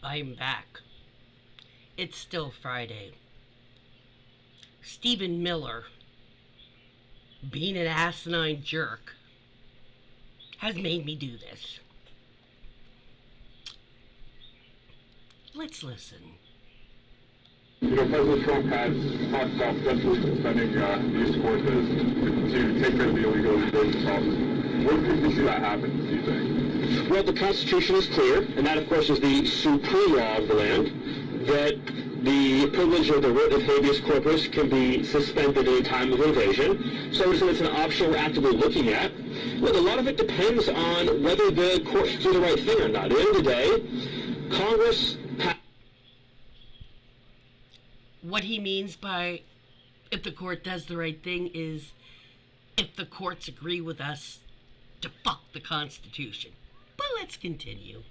I'm back. It's still Friday. Stephen Miller, being an asinine jerk, has made me do this. Let's listen. President Trump has talked about potentially suspending these courses to take care of the illegal immigration problem. When could we see that happen, do you think? Well, the Constitution is clear, and that, of course, is the supreme law of the land, that the privilege of the writ of habeas corpus can be suspended in a time of invasion. So it's an option we're actively looking at. But a lot of it depends on whether the courts do the right thing or not. At the end of the day, Congress... What he means by if the court does the right thing is if the courts agree with us to fuck the Constitution. But let's continue.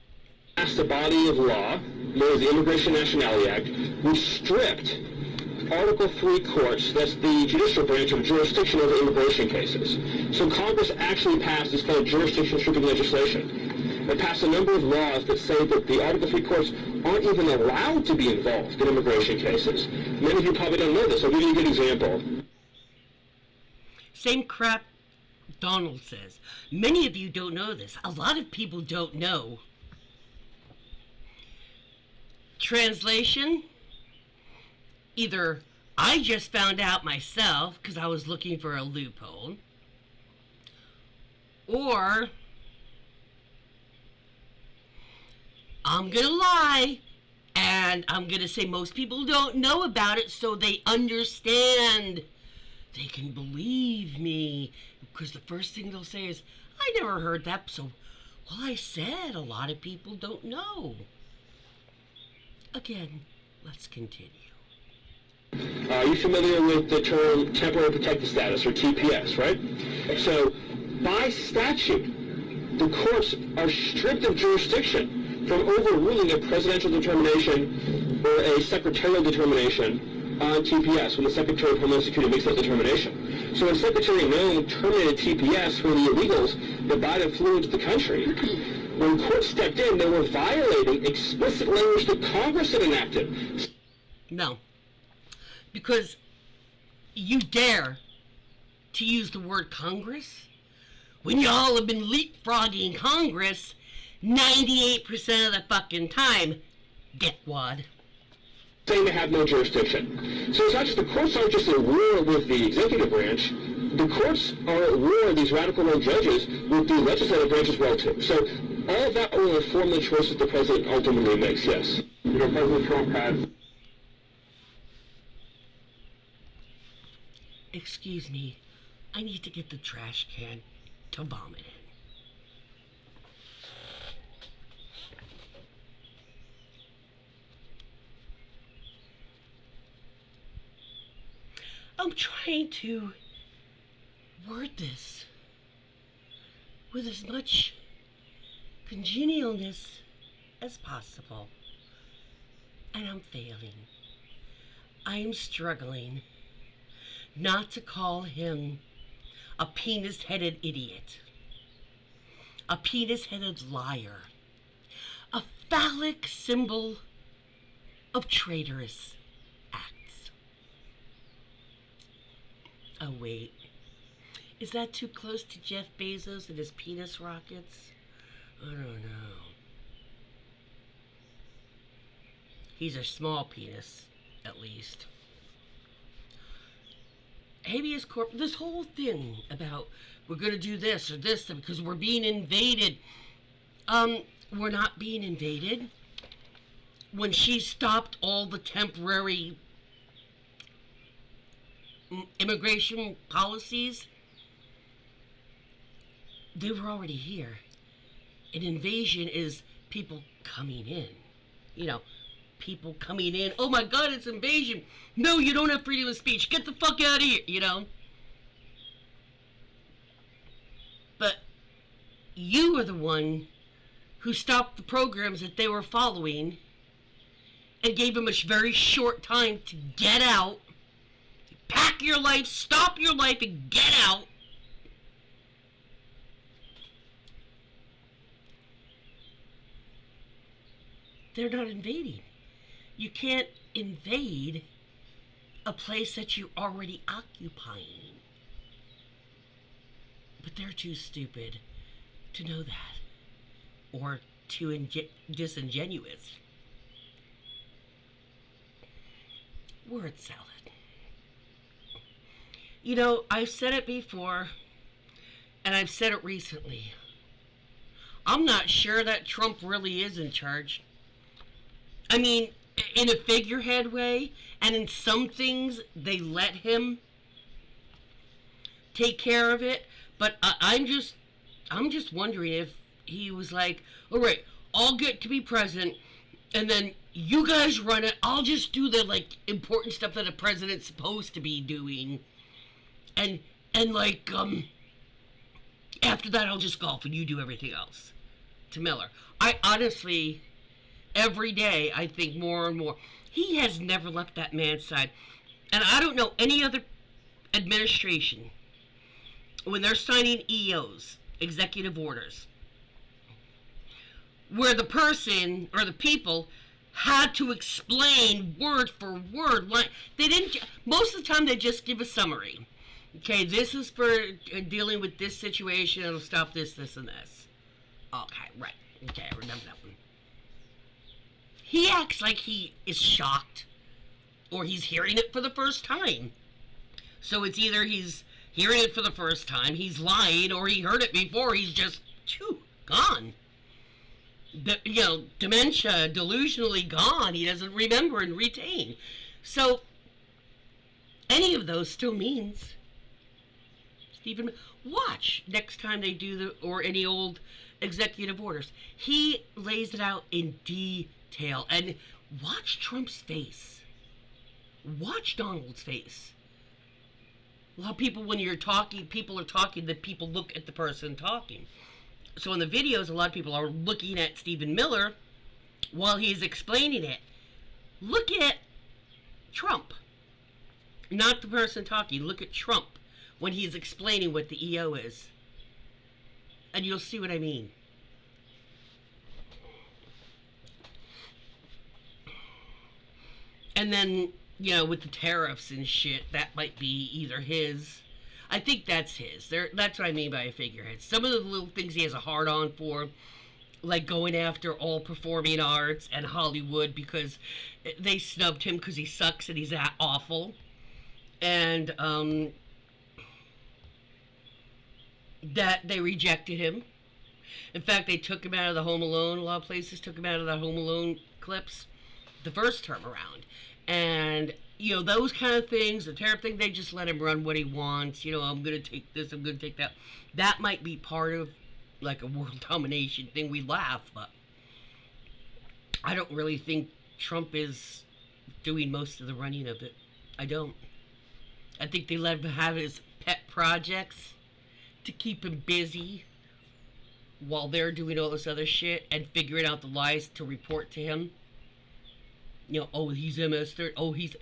Passed a body of law, known as the Immigration and Nationality Act, which stripped Article III courts, that's the judicial branch, of jurisdiction over immigration cases. So Congress actually passed this kind of jurisdiction stripping legislation. It passed a number of laws that say that the Article III courts aren't even allowed to be involved in immigration cases. Many of you probably don't know this. I'll give you a good example. Same crap Donald says. Many of you don't know this. A lot of people don't know. Translation, either I just found out myself because I was looking for a loophole, or I'm gonna lie and I'm gonna say most people don't know about it so they understand. They can believe me, because the first thing they'll say is, I never heard that, so, well, I said a lot of people don't know. Again, let's continue. Are you familiar with the term temporary protected status, or TPS, right? So, by statute, the courts are stripped of jurisdiction from overruling a presidential determination or a secretarial determination on TPS when the Secretary of Homeland Security makes that determination. So when Secretary Nome terminated TPS when the illegals that Biden flew into the country, when courts stepped in, they were violating explicit language that Congress had enacted. No. Because you dare to use the word Congress when y'all have been leapfrogging Congress 98% of the fucking time, dickwad. Saying they have no jurisdiction. So it's not just the courts aren't just at war with the executive branch. The courts are at war, these radical right judges, with the legislative branch as well too. So all of that will inform the choices the president ultimately makes. Yes. President Trump has. Excuse me, I need to get the trash can to vomit in. I'm trying to word this with as much congenialness as possible, and I'm failing. I am struggling not to call him a penis-headed idiot, a penis-headed liar, a phallic symbol of traitorous acts. Oh wait, is that too close to Jeff Bezos and his penis rockets? I don't know. He's a small penis, at least. Habeas corpus, this whole thing about we're going to do this or this because we're being invaded. We're not being invaded. When she stopped all the temporary immigration policies, they were already here. An invasion is people coming in. You know, people coming in. Oh my God, it's invasion. No, you don't have freedom of speech. Get the fuck out of here, you know. But you are the one who stopped the programs that they were following and gave them a very short time to get out. Pack your life, stop your life, and get out. They're not invading. You can't invade a place that you're already occupying. But they're too stupid to know that. Or too disingenuous. Word salad. You know, I've said it before, and I've said it recently. I'm not sure that Trump really is in charge. I mean, in a figurehead way, and in some things, they let him take care of it. But I'm just wondering if he was like, all right, I'll get to be president, and then you guys run it. I'll just do the like important stuff that a president's supposed to be doing, and like after that I'll just golf and you do everything else. To Miller, I honestly, every day I think more and more he has never left that man's side, and I don't know any other administration when they're signing EOs, executive orders, where the person or the people had to explain word for word. Like they didn't. Most of the time, they just give a summary. Okay, this is for dealing with this situation. It'll stop this, this, and this. Okay, right. Okay, I remember that one. He acts like he is shocked, or he's hearing it for the first time. So it's either he's hearing it for the first time, he's lying, or he heard it before. He's just gone. Dementia, delusionally gone. He doesn't remember and retain. So, of those still means Stephen. Watch next time they do or any old executive orders. He lays it out in detail. And watch Trump's face. Watch Donald's face. A lot of people, when you're talking, people are talking, that people look at the person talking. So in the videos, a lot of people are looking at Stephen Miller while he's explaining it. Look at Trump. Not the person talking. Look at Trump when he's explaining what the EO is. And you'll see what I mean. And then, with the tariffs and shit, that might be either his. I think that's his. That's what I mean by a figurehead. Some of the little things he has a hard-on for, like going after all performing arts and Hollywood because they snubbed him because he sucks and he's that awful. And that they rejected him. In fact, they took him out of the Home Alone. A lot of places took him out of the Home Alone clips the first term around. And, those kind of things, the tariff thing, they just let him run what he wants. I'm going to take this, I'm going to take that. That might be part of, like, a world domination thing. We laugh, but I don't really think Trump is doing most of the running of it. I don't. I think they let him have his pet projects to keep him busy while they're doing all this other shit and figuring out the lies to report to him. He's MS-30. Oh, he's...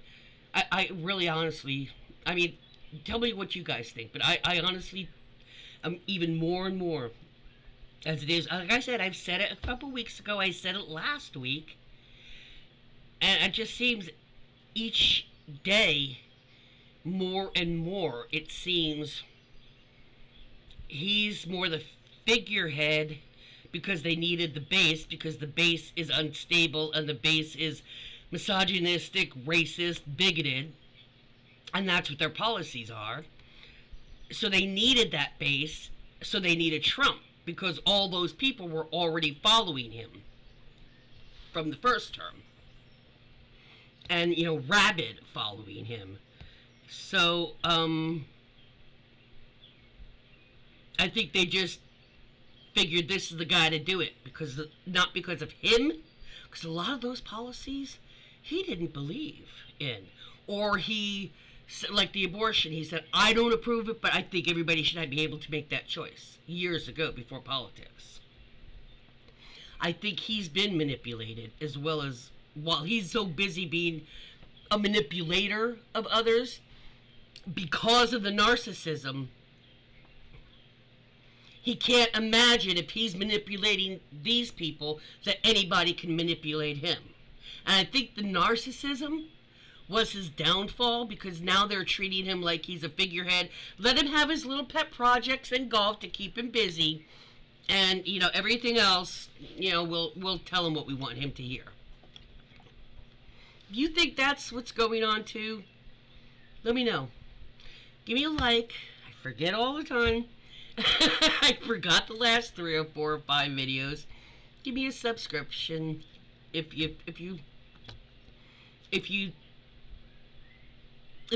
I really honestly... I mean, tell me what you guys think. But I honestly... I'm even more and more... As it is... Like I said, I've said it a couple weeks ago. I said it last week. And it just seems each day, more and more, it seems... He's more the figurehead because they needed the base, because the base is unstable and the base is misogynistic, racist, bigoted, and that's what their policies are. So they needed that base, so they needed Trump, because all those people were already following him from the first term. And, rabid following him. So, I think they just figured this is the guy to do it, not because of him, because a lot of those policies he didn't believe in, or he, like the abortion, he said, I don't approve it, but I think everybody should be able to make that choice, years ago, before politics. I think he's been manipulated, as well as, while he's so busy being a manipulator of others, because of the narcissism, He can't imagine if he's manipulating these people that anybody can manipulate him. And I think the narcissism was his downfall, because now they're treating him like he's a figurehead. Let him have his little pet projects and golf to keep him busy. And, everything else, we'll tell him what we want him to hear. You think that's what's going on too? Let me know. Give me a like. I forget all the time. I forgot the last 3 or 4 or 5 videos. Give me a subscription if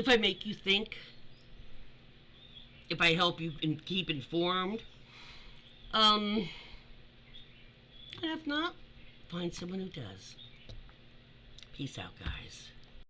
I make you think, if I help you and keep informed. And if not, find someone who does. Peace out, guys.